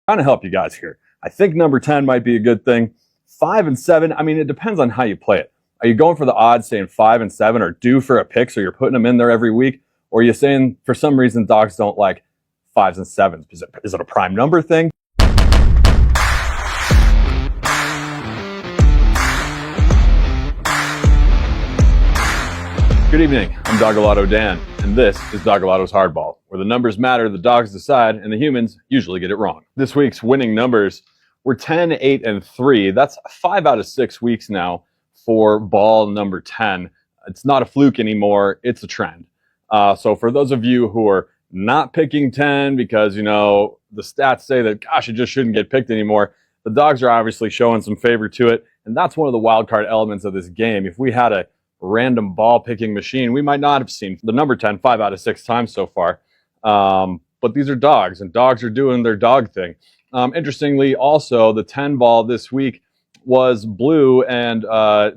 Trying to help you guys here. I think number 10 might be a good thing. 5 and 7, I mean, it depends on how you play it. Are you going for the odds saying 5 and 7 are due for a pick, so you're putting them in there every week? Or are you saying for some reason dogs don't like 5s and 7s? Is it a prime number thing? Good evening, I'm Dogolotto Dan, and this is Dogolotto's Hardball, where the numbers matter, the dogs decide, and the humans usually get it wrong. This week's winning numbers were 10, 8, and 3. That's 5 out of 6 weeks now for ball number 10. It's not a fluke anymore, it's a trend. So for those of you who are not picking 10 because, you know, the stats say that, gosh, it just shouldn't get picked anymore, the dogs are obviously showing some favor to it, and that's one of the wild card elements of this game. If we had a random ball picking machine, we might not have seen the number 10 5 out of 6 times so far. But these are dogs, and dogs are doing their dog thing. Interestingly, also, the 10 ball this week was blue and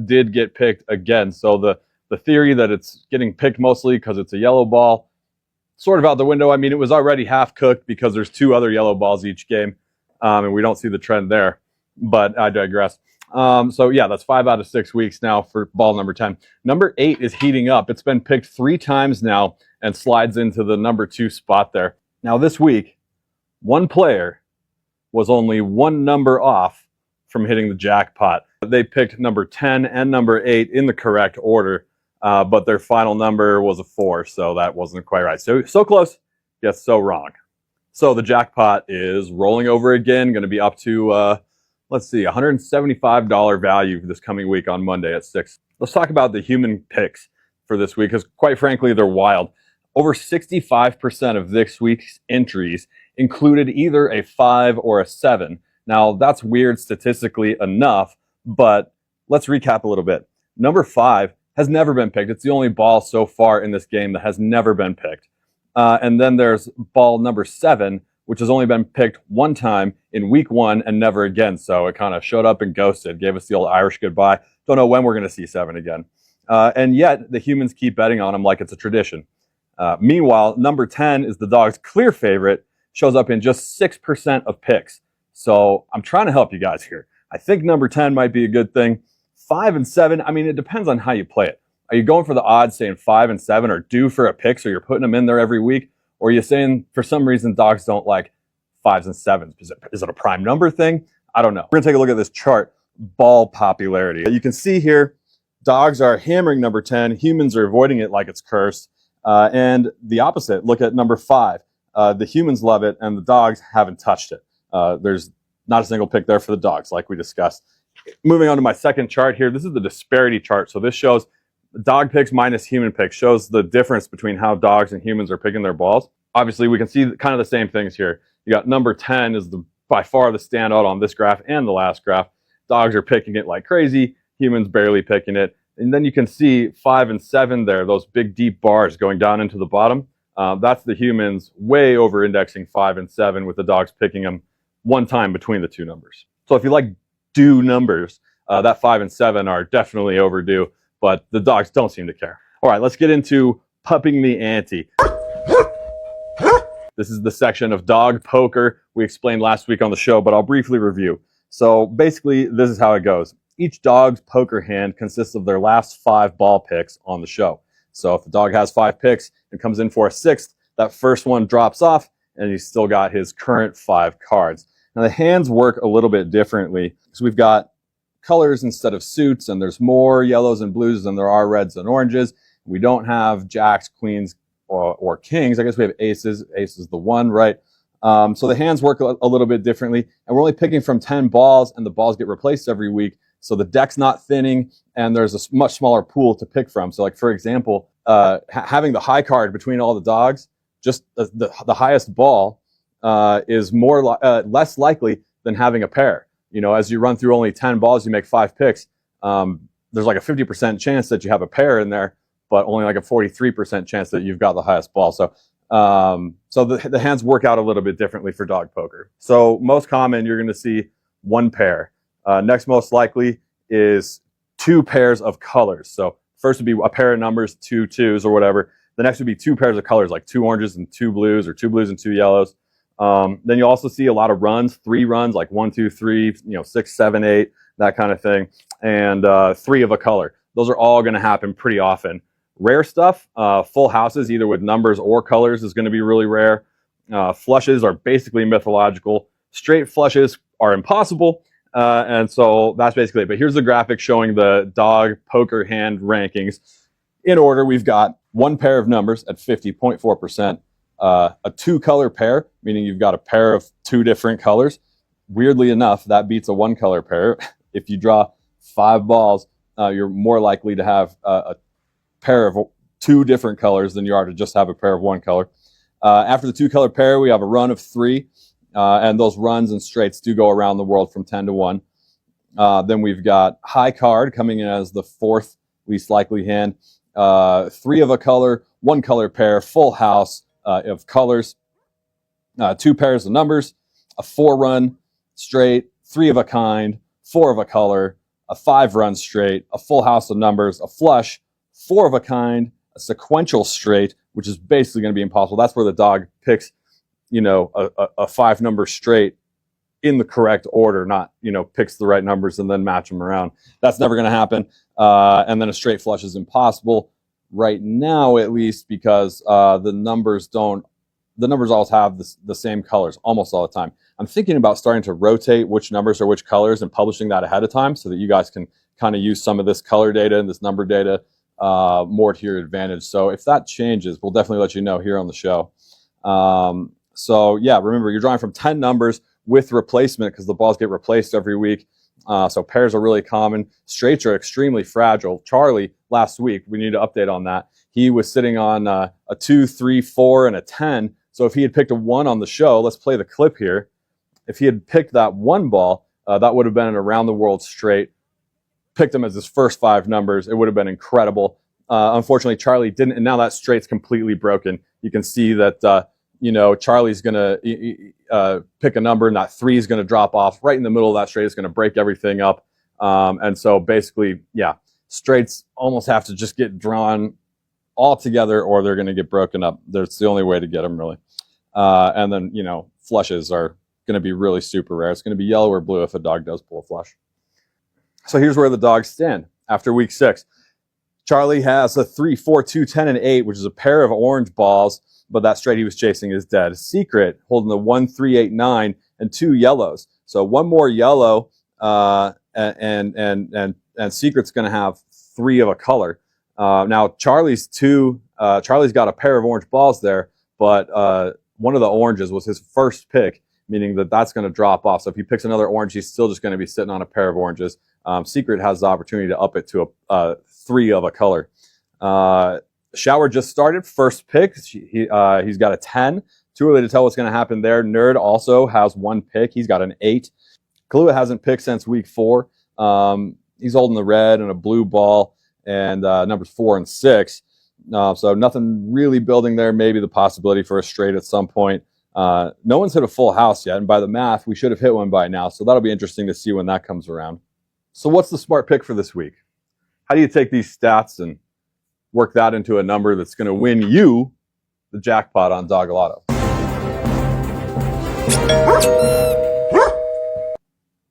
did get picked again. So the theory that it's getting picked mostly because it's a yellow ball, sort of out the window. I mean, it was already half cooked because there's 2 other yellow balls each game, and we don't see the trend there. But I digress. So yeah, that's 5 out of 6 weeks now for ball number 10. Number 8 is heating up. It's been picked 3 times now and slides into the number 2 spot there. Now this week, one player was only 1 number off from hitting the jackpot. They picked number 10 and number 8 in the correct order, but their final number was a 4, so that wasn't quite right. So close, yet so wrong. So the jackpot is rolling over again, going to be up to let's see, $175 value this coming week on Monday at 6. Let's talk about the human picks for this week, because quite frankly, they're wild. Over 65% of this week's entries included either a 5 or a 7. Now, that's weird statistically enough, but let's recap a little bit. Number 5 has never been picked. It's the only ball so far in this game that has never been picked. And then there's ball number 7, which has only been picked 1 time in week 1 and never again. So it kind of showed up and ghosted, gave us the old Irish goodbye. Don't know when we're going to see 7 again. And yet the humans keep betting on them like it's a tradition. Meanwhile, number 10 is the dog's clear favorite, shows up in just 6% of picks. So I'm trying to help you guys here. I think number 10 might be a good thing. 5 and 7, I mean, it depends on how you play it. Are you going for the odds saying 5 and 7 are due for a pick, so you're putting them in there every week? Or are you saying for some reason dogs don't like 5s and 7s? Is it a prime number thing? I don't know. We're going to take a look at this chart, ball popularity. You can see here, dogs are hammering number 10. Humans are avoiding it like it's cursed. And the opposite, look at number 5. The humans love it, and the dogs haven't touched it. There's not a single pick there for the dogs, like we discussed. Moving on to my second chart here, this is the disparity chart. So this shows dog picks minus human picks, shows the difference between how dogs and humans are picking their balls. Obviously, we can see kind of the same things here. You got number 10 is by far the standout on this graph and the last graph. Dogs are picking it like crazy, humans barely picking it. And then you can see 5 and 7 there, those big deep bars going down into the bottom. That's the humans way over indexing 5 and 7 with the dogs picking them 1 time between the 2 numbers. So if you like due numbers, that 5 and 7 are definitely overdue, but the dogs don't seem to care. All right, let's get into pupping the ante. This is the section of dog poker we explained last week on the show, but I'll briefly review. So basically, this is how it goes. Each dog's poker hand consists of their last 5 ball picks on the show. So if the dog has 5 picks and comes in for a 6th, that first one drops off, and he's still got his current 5 cards. Now, the hands work a little bit differently. So we've got colors instead of suits, and there's more yellows and blues than there are reds and oranges. We don't have jacks, queens, or kings. I guess we have aces. Ace is the 1, right? So the hands work a little bit differently, and we're only picking from 10 balls, and the balls get replaced every week. So the deck's not thinning, and there's a much smaller pool to pick from. So like, for example, having the high card between all the dogs, just the highest ball is less likely than having a pair. You know, as you run through only 10 balls, you make 5 picks. There's like a 50% chance that you have a pair in there, but only like a 43% chance that you've got the highest ball. So the hands work out a little bit differently for dog poker. So most common, you're going to see 1 pair. Next most likely is 2 pairs of colors. So first would be a pair of numbers, 2 2s or whatever. The next would be 2 pairs of colors, like 2 oranges and 2 blues, or 2 blues and 2 yellows. Then you also see a lot of runs, 3 runs, like 1, 2, 3, 6, 7, 8, that kind of thing, and 3 of a color. Those are all going to happen pretty often. Rare stuff, full houses, either with numbers or colors, is going to be really rare. Flushes are basically mythological. Straight flushes are impossible, and so that's basically it. But here's the graphic showing the dog poker hand rankings. In order, we've got 1 pair of numbers at 50.4%, a 2-color pair, meaning you've got a pair of 2 different colors. Weirdly enough, that beats a 1-color pair. If you draw 5 balls, you're more likely to have a pair of 2 different colors than you are to just have a pair of 1 color. After the 2-color pair, we have a run of 3, and those runs and straights do go around the world from 10 to 1. Then we've got high card coming in as the 4th least likely hand. 3 of a color, 1-color pair, full house of colors, 2 pairs of numbers, a 4-run straight, 3 of a kind, 4 of a color, a 5-run straight, a full house of numbers, a flush, 4 of a kind, a sequential straight, which is basically going to be impossible. That's where the dog picks, a 5-number straight in the correct order, not, picks the right numbers and then match them around. That's never going to happen. And then a straight flush is impossible right now, at least, because the numbers always have the same colors almost all the time. I'm thinking about starting to rotate which numbers are which colors and publishing that ahead of time so that you guys can kind of use some of this color data and this number data more to your advantage. So if that changes, we'll definitely let you know here on the show. So yeah, remember, you're drawing from 10 numbers with replacement because the balls get replaced every week. So pairs are really common. Straights are extremely fragile. Charlie, last week, we need to update on that. He was sitting on a 2, 3, 4, and a 10. So if he had picked a 1 on the show, let's play the clip here. If he had picked that 1 ball, that would have been an around the world straight. Picked him as his first 5 numbers. It would have been incredible. Unfortunately, Charlie didn't, and now that straight's completely broken. You can see that, Charlie's going to pick a number, and that 3 is going to drop off right in the middle of that straight. It's going to break everything up. And so basically, yeah, straights almost have to just get drawn all together or they're going to get broken up. That's the only way to get them, really. And then, flushes are going to be really super rare. It's going to be yellow or blue if a dog does pull a flush. So here's where the dogs stand after week 6. Charlie has a 3, 4, 2, 10, and 8, which is a pair of orange balls, but that straight he was chasing is dead. Secret holding the 1, 3, 8, 9, and 2 yellows. So 1 more yellow, and Secret's going to have 3 of a color. Now Charlie's got a pair of orange balls there, but one of the oranges was his first pick, meaning that's going to drop off. So if he picks another orange, he's still just going to be sitting on a pair of oranges. Secret has the opportunity to up it to a 3 of a color. Shower just started, first pick. He's got a 10. Too early to tell what's going to happen there. Nerd also has 1 pick. He's got an 8. Kahlua hasn't picked since week 4. He's holding the red and a blue ball and numbers 4 and 6. So nothing really building there. Maybe the possibility for a straight at some point. No one's hit a full house yet, and by the math, we should have hit one by now. So that'll be interesting to see when that comes around. So what's the smart pick for this week? How do you take these stats and work that into a number that's going to win you the jackpot on Dogolotto?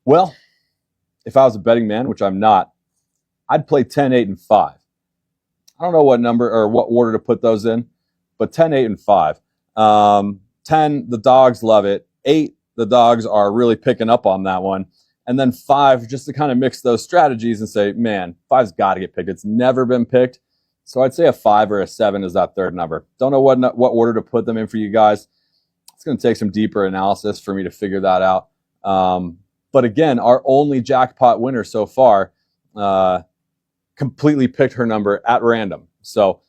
Well, if I was a betting man, which I'm not, I'd play 10, 8, and 5. I don't know what number or what order to put those in, but 10, 8, and 5. 10, the dogs love it. 8, the dogs are really picking up on that one. And then 5, just to kind of mix those strategies and say, man, 5's got to get picked. It's never been picked. So I'd say a 5 or a 7 is that third number. Don't know what order to put them in for you guys. It's going to take some deeper analysis for me to figure that out. But again, our only jackpot winner so far completely picked her number at random. So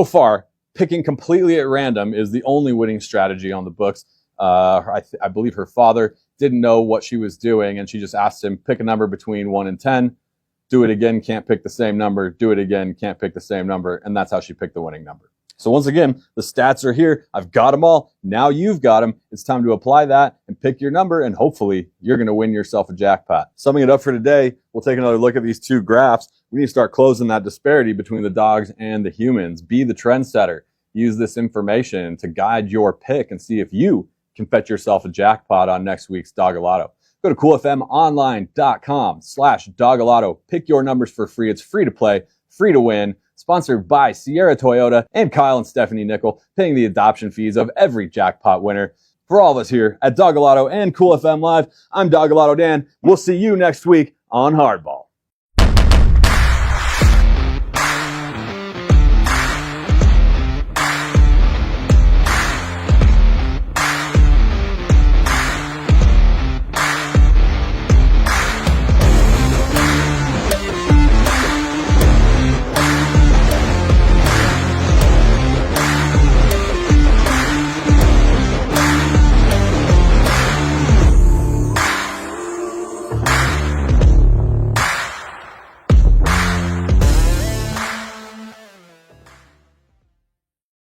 far, picking completely at random is the only winning strategy on the books. I believe her father didn't know what she was doing, and she just asked him, pick a number between 1 and 10. Do it again, can't pick the same number. Do it again, can't pick the same number. And that's how she picked the winning number. So once again, the stats are here. I've got them all. Now you've got them. It's time to apply that and pick your number, and hopefully you're going to win yourself a jackpot. Summing it up for today, we'll take another look at these 2 graphs. We need to start closing that disparity between the dogs and the humans. Be the trendsetter. Use this information to guide your pick and see if you can fetch yourself a jackpot on next week's Dogolotto. Go to coolfmonline.com/Dogolotto. Pick your numbers for free. It's free to play, free to win. Sponsored by Sierra Toyota and Kyle and Stephanie Nickell, paying the adoption fees of every jackpot winner. For all of us here at Dogolotto and Cool FM Live, I'm Dogolotto Dan. We'll see you next week on Hardball.